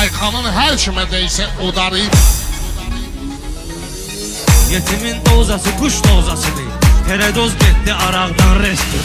Aykanın her kime deyse o darıyıb. Yetimin dozası kuş dozasıdır. Teredoz getdi araqdan resti.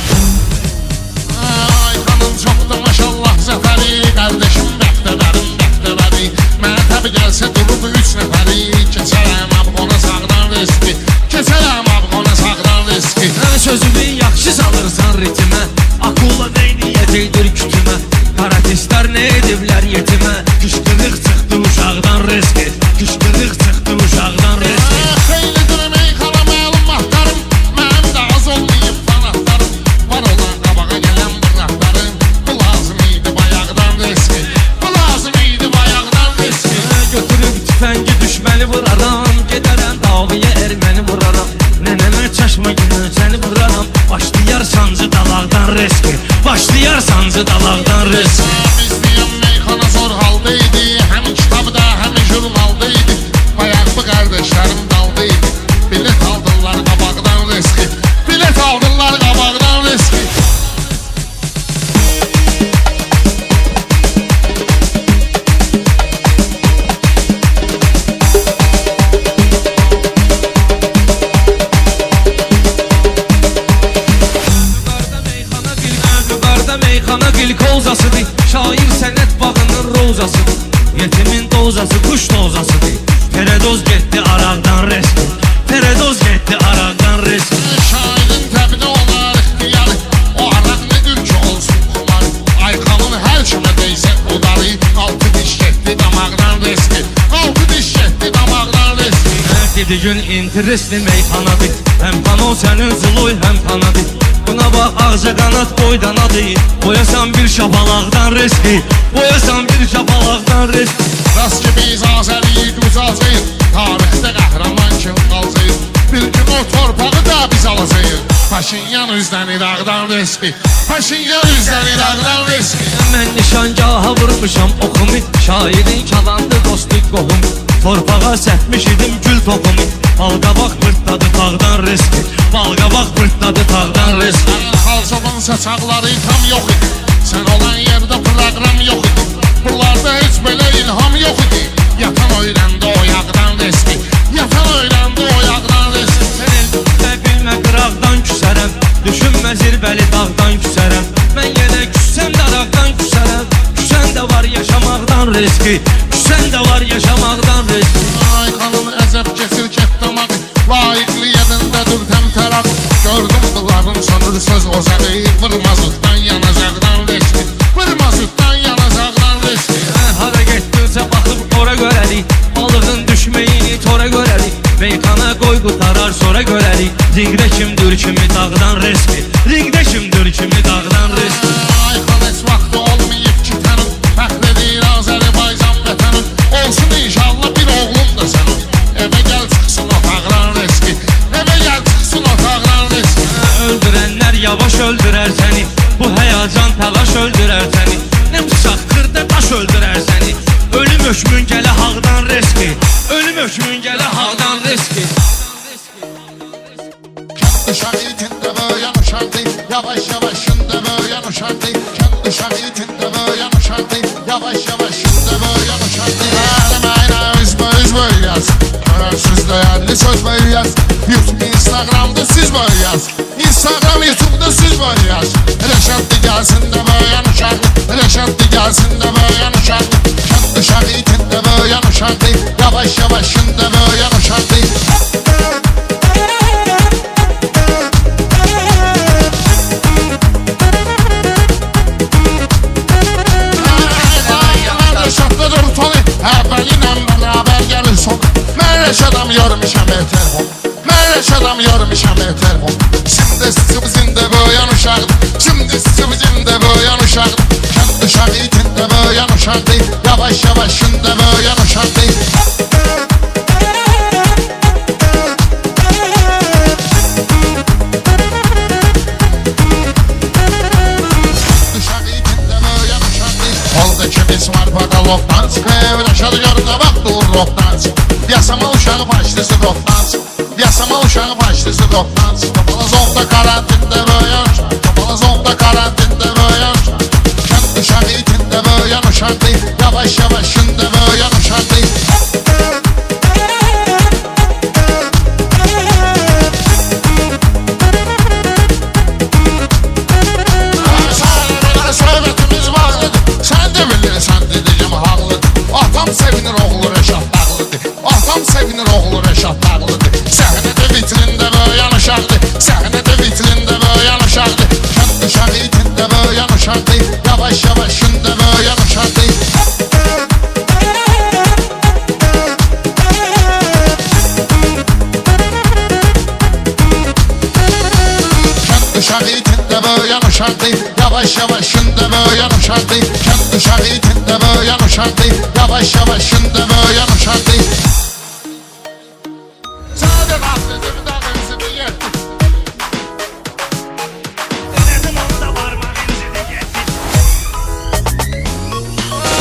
Aykanın çoxdur maşallah zəfəri. Qardeşim bəxtəbəri. Mənə təbi gəlsə durub 3 nəfəri. Keçərəm abqona sağdan riski. Keçərəm abqona sağdan riski. Sözümü yaxşı salırsan ritmə. Akulla neyniyəcəkdir kütümə. Karatistlər nə ediblər yetimə. Kışqırıq çıxdı uşaqdan riski. Kışqırıq çıxdı uşaqdan riski. Xeylidir meyxana məlum vaxtlarım. Mənim də az olmayıb fanatlarım. Var olan qabağa gələn bıraqlarım. Bu lazım idi bayaqdan riski. Bu lazım idi bayaqdan riski. Götürüb tüfəngi düşməni vuraram. Gedərəm davaya erməni vuraram. Nənəmə çaşma günü səni vuraram. Başlayar sancı dalaqdan riski. Başlayar sancı dalaqdan riski. Biz deyəm meyxana zor haldaydı. Həm kitabda həm jurnaldaydı. Bayaq bu qardeşlərim daldaydı. Bilet aldılar qabaqdan riski. Bilet aldılar qabaqdan riski. Meyxana gil kozasıdır. Şair sənət bağının rozasıdır. Yetimin dozası kuş dozasıdır. Teredoz getdi araqdan resti. Teredoz getdi araqdan resti. Şairin təbini olar ixtiyarı. O araq nedir ki olsun kumar. Aykanın hər kimə deysə o darı. Altı diş getdi damaqdan riski. Altı diş getdi damaqdan riski. Dedi gün interesli meyxanadır. Həm pano sənin zıloy həm panadır. Buna bax ağca qanat boydanadır. Boyasan bir şapalaqdan riski. Boyasan bir şapalaqdan riski. Rast ki biz azəriyik uzacayıq. Tarixdə qəhrəman kim qalacaq. Bir gün o torpağı da biz alacağıq. Paşinyan üzdən İraqdan riski. Paşinyan üzdən İraqdan riski. Mən nişangaha vurmuşam oxumu. Şairin kalandı dostu qohum. Torpağa sətmiş idim gül topumu. Balqabaq pırtladı tağdan riski. Balqabaq pırtladı tağdan riski. Xalçoğun saçaqları tam yox idi. Sən olan yerdə proqram yox idi. Bunlarda heç belə ilham yox idi. Yatan öyrəndi o yağdan riski. Yatan öyrəndi o yağdan riski. Sən elbində gülmə qıraqdan küsərəm. Düşünmə zirbəli dağdan küsərəm. Mən yenə küssəm daraqdan küsərəm. Küsən də var yaşamaqdan riski. Küsən də var yaşamaqdan riski. Aykanın əzəb keçir kətdamaq. Layiqli yedində dur təmtəraq. Gördüm qılların sanır söz ozağı. Vırmazıqdan yanacaqdan riski. Vırmazıqdan yanacaqdan riski. Hara getdirsə baxıb ora görərik. Balığın düşməyini tora görərik. Meyxana qoy qutarar sonra görərik. Ringdə kimdir kimi dağdan riski. Ringdə kimdir kimi dağdan riski. Aykan heç vaxtı olmayıb ki tənim. Fəxr edir Azərbaycan vətənim. Olsun inşallah bir oğlum da sənin. Evə gəl çıxsın otaqdan riski. Evə gəl çıxsın otaqdan riski. Öldürənlər yavaş öldürər səni. Bu həyacan təlaş öldürər səni. Nə bıçaq xırda daş öldürər səni. Ölüm hökmün gələ haqdan riski. Ölüm hökmün gələ haqdan riski. Kənd şəhidində böyən uşaqdı. Yavaş yavaşında böyən uşaqdı. Kənd şəhidində böyən uşaqdı. Yavaş yavaşında böyən uşaqdı. Əliməyinə üz böyüyəz. Görərsüz dəyərli söz böyüyəz. Instagramda siz böyüyəz. Instagram, YouTube'da siz böyüyəz. Rəşadlı gəlsin də böyən uşaqdı. Rəşadlı gəlsin də böyən uşaqdı. Kənd şəhidində böyən uşaqdı. Yavaş yavaşında böyən uşaqdı. Rəşadam yormuşam telefon. Mən rəşadam yormuşam telefon. Şimdi sizi bizimdə böyən uşaqdı. Şimdi sizi bizimdə böyən uşaqdı. Kənd şəhidində böyən uşaqdı. Yavaş yavaşında böyən uşaqdı. Oldu ki biz var bakaloktan çıxıb. Rəşad görünə bax durluqdan çıxıb. Yasama uşağı başlısı doktan çıxıb. Yasama uşağı başlısı doktan çıxıb. Kapalı zonda karantində böyən uşaq. Kapalı zonda karantində böyən uşaq. Kənd şəhidində böyən uşaq. yanaşardı. Yavaş yavaş şimdi böyle yanaşardı. Söhbətimiz bağlıdır. Sen de bilirsən dediyim haqlıdır. Atam sevinir oğlu Reşat Dağlıdır. Atam sevinir oğlu Reşat Dağlıdır. Səhnədə vitrində böyle yanaşardı. Səhnədə vitrində böyle yanaşardı. Kənd uşağı itində böyle yanaşardı. Yavaş yavaş şimdi böyle yanaşardı. Kənd uşağı itində böyle yanaşardı. Yavaş yavaş şimdi böyle yanaşardı. Kənd uşağı itində böyle yanaşardı. Yavaş yavaş şimdi böyle yanaşardı. Sade bahsede bir daha benzini yetti. Denedim onu da parmak incidi getir.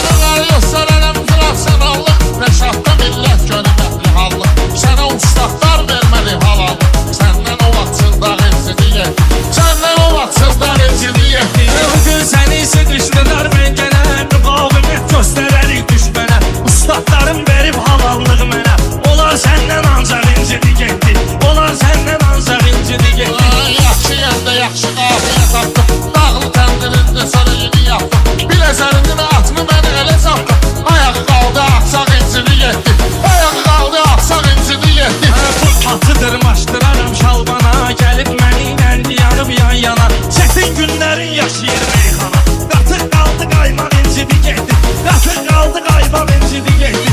Ağlar göstərərəm zirafsən Allah. Reşatda millət gönüllətli hallı. Sənə ustaqlar verməli halalı. Səndən o vaxtsızda renzini yetti. Səndən o vaxtsızda renzini yetti. Bugün seni sıkıştırar ben gene Müqavimət göstərərik düşmənə Ustadlarım verib halallıq mənə Onlar səndən ancaq incidi getdi Onlar səndən ancaq incidi getdi Yaxşı yerdə yaxşı qafiyə tapdım. Dağlı təndirində sarayını yaptım. Bilezərinin atını mənə elə sapdım. Ayağı qaldı axsaq incini yetti. Ayağı qaldı axsaq incini yetti. Bu atı dırmaşdıraram şalbana Gəlib mənimlə yanıb yan yana Çətin günlərin yaşayır meyxana Qatıq qaldı qaymaq incidi getdi Qatıq qaldı qaymaq incidi getdi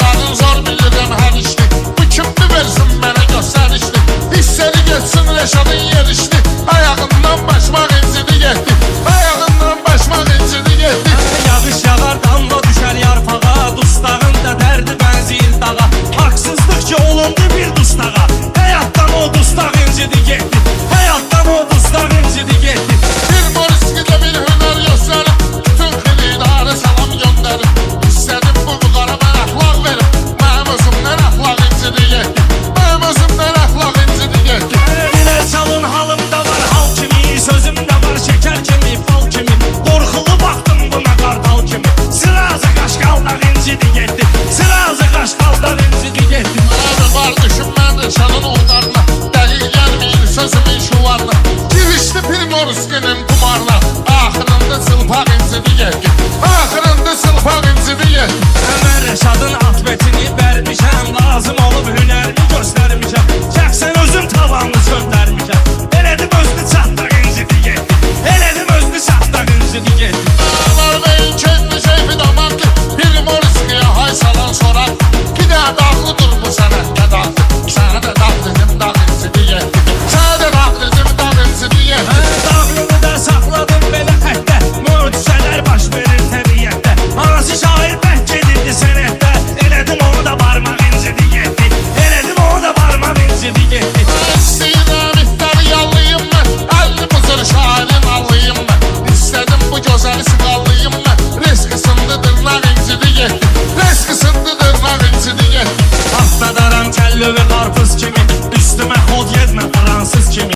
Qanın zor bilirəm hər işli. Bu kimdir versin mənə göstərişli. Hissəni geçsin Reşadın yerişli. Ayağından başmaq incini yetti. Ayağından başmaq incini yetti. Yağış yağar damla düşər yarpağa Dustağın da dərdi bənziyir dağa Haqsızlıq ki olundu bir dustağa Həyatdan o dustaq incidi getdi Həyatdan o dustaq incidi getdi Bir Moriskidə bir hünər göstərim. Bütün xilidarı salam göndərim. İstədim bu qara mən əxlaq verim. Mənim özümdən əxlaq incidi yetti. Mənim özümdən əxlaq incidi yetti. Bilə çalın halımda var hal kimi Sözümdə var şeker kimi fal kimi Qorxulu baxdım buna qartal kimi Sırazı qaşqaldan incidi getdi Sırazı qaşqaldan incidi getdi Abi var düşünmən Reşadın oğlarına. Dəli gəlməyir sözümün şuvarına. Girişdi bir Moriskinin kumarına. Axırında sılpaq incidi yetti. Axırında sılpaq incidi yetti. Mən Reşadın atbetini vermişəm Lazım olub hünərini göstərmişəm Şəxsən özüm tavanlı söndərmişəm Elədim özünü çatdaq incidi getdi Elədim özünü çatdaq incidi getdi Ağlar beyin kendi şeyfi damaklı. Bir Moriskiyə hay salan sorar. Bir də dağlıdır bu sənətdə dağlı. Sənə də dağ dedim dağ incidi yetti. Sənə də dağ dedim dağ incidi yetti. Dağlını da saxladım belə xəttə Möcüzələr baş verir təbiyyətdə Hansı şair bəhk edirdi sənətdə Elədim onu da parmaq incidi getdi Elədim onu da parmaq incidi getdi İstəyirəm itləri yallayım mən. 50 mızır şairin allayım mən. İstədim bu gözəli sıqallayım mən. Risk ısındı dırnaq incidi yetti. Risk ısındı dırnaq incidi yetti. Atladarım kəlli və qarpız kimi Üstümə xod yetmə fransız kimi